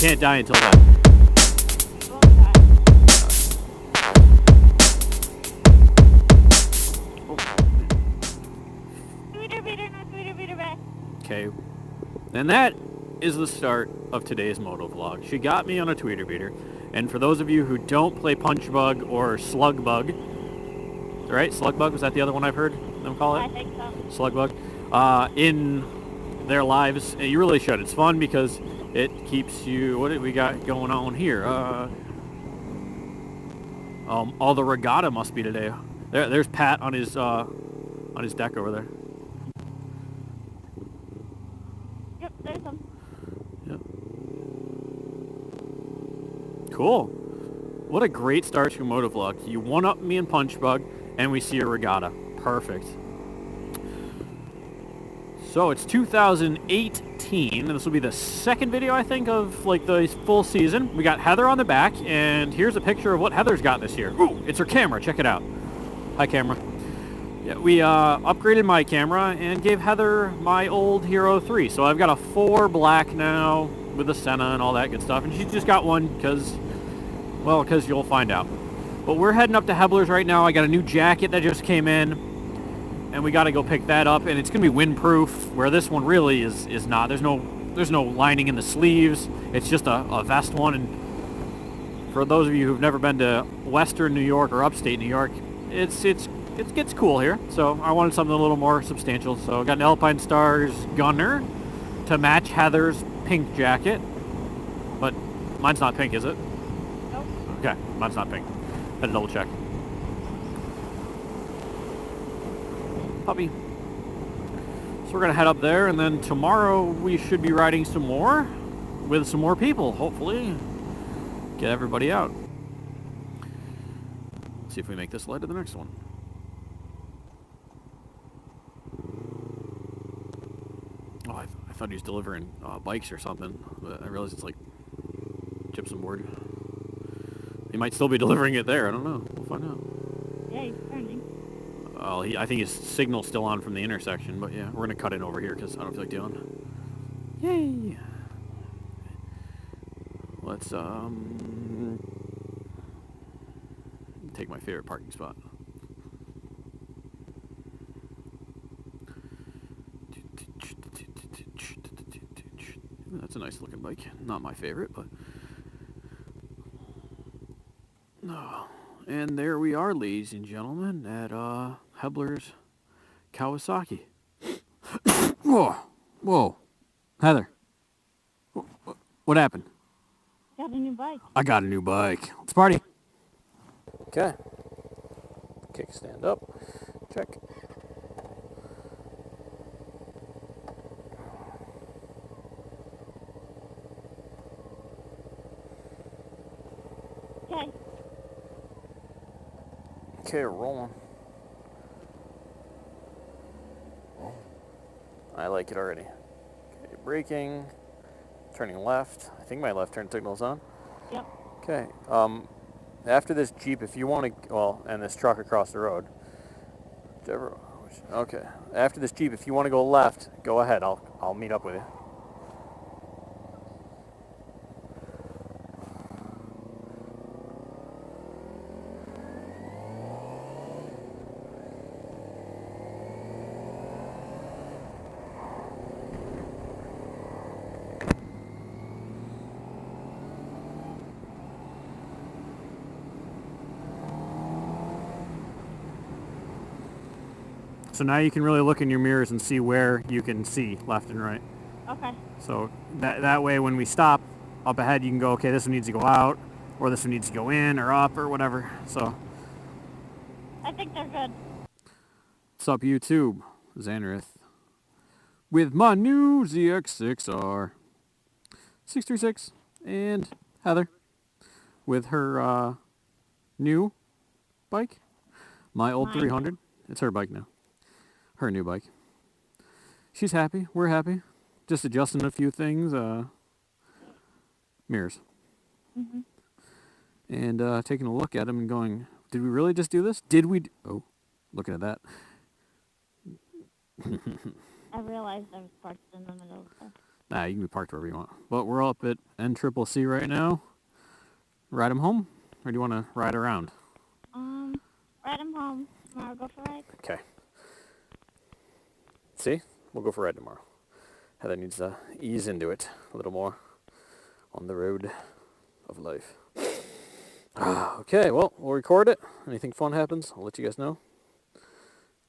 can't die until then. Okay, and that is the start of today's moto vlog. She got me on a tweeter beater, and for those of you who don't play Punch Bug or Slug Bug, right? Slug Bug, was that the other one I've heard them call it? I think so. Slug Bug. In their lives, you really should. It's fun because it keeps you. What did we got going on here? All the regatta must be today. There's Pat on his deck over there. Yep, there's some. Yep. Cool. What a great start to a moto vlog. You one-up me in Punch Bug, and we see a regatta. Perfect. So it's 2018, and this will be the second video, I think, of like the full season. We got Heather on the back, and here's a picture of what Heather's got this year. Ooh, it's her camera. Check it out. Hi, camera. Yeah, we upgraded my camera and gave Heather my old Hero 3. So I've got a 4 black now with the Senna and all that good stuff, and she just got one because you'll find out. But we're heading up to Hebler's right now. I got a new jacket that just came in, and we got to go pick that up, and it's gonna be windproof, where this one really is not. There's no lining in the sleeves. It's just a vest one. And for those of you who've never been to Western New York or upstate New York, it gets cool here. So I wanted something a little more substantial. So I got an Alpine Stars Gunner to match Heather's pink jacket, but mine's not pink, is it? Nope. Okay, mine's not pink. Had to double check. Puppy. So we're gonna head up there, and then tomorrow we should be riding some more with some more people, hopefully. Get everybody out. Let's see if we make this light to the next one. Oh, I thought he was delivering bikes or something, but I realized it's like gypsum board. He might still be delivering it there. I don't know. We'll find out. Yeah, he's turning. Oh, I think his signal's still on from the intersection, but yeah, we're gonna cut in over here because I don't feel like dealing. Yay! Let's take my favorite parking spot. That's a nice looking bike. Not my favorite, but no. And there we are, ladies and gentlemen, at Hebler's Kawasaki. Whoa, Heather. What happened? Got a new bike. I got a new bike. Let's party. Okay. Kickstand up. Check. Okay. Okay, we're rolling. I like it already. Okay, braking. Turning left. I think my left turn signal's on. Yep. Okay. After this Jeep, if you want to, well, and this truck across the road. Whichever. Okay. After this Jeep, if you want to go left, go ahead. I'll meet up with you. So now you can really look in your mirrors and see where you can see left and right. Okay. So that way when we stop up ahead, you can go, okay, this one needs to go out, or this one needs to go in or up or whatever. So I think they're good. what's up, YouTube? Zanrith with my new ZX-6R 636, and Heather with her new bike, my old 300. It's her bike now. Her new bike. She's happy. We're happy. Just adjusting a few things. Mirrors. Mm-hmm. And taking a look at them and going, did we really just do this? Did we? Oh, looking at that. I realized I was parked in the middle of the... Nah, you can be parked wherever you want. But we're up at NCCC right now. Ride him home? Or do you want to ride around? Ride him home. Tomorrow go for a ride. Okay. See? We'll go for a ride tomorrow. Heather needs to ease into it a little more on the road of life. Okay, well, we'll record it. Anything fun happens, I'll let you guys know.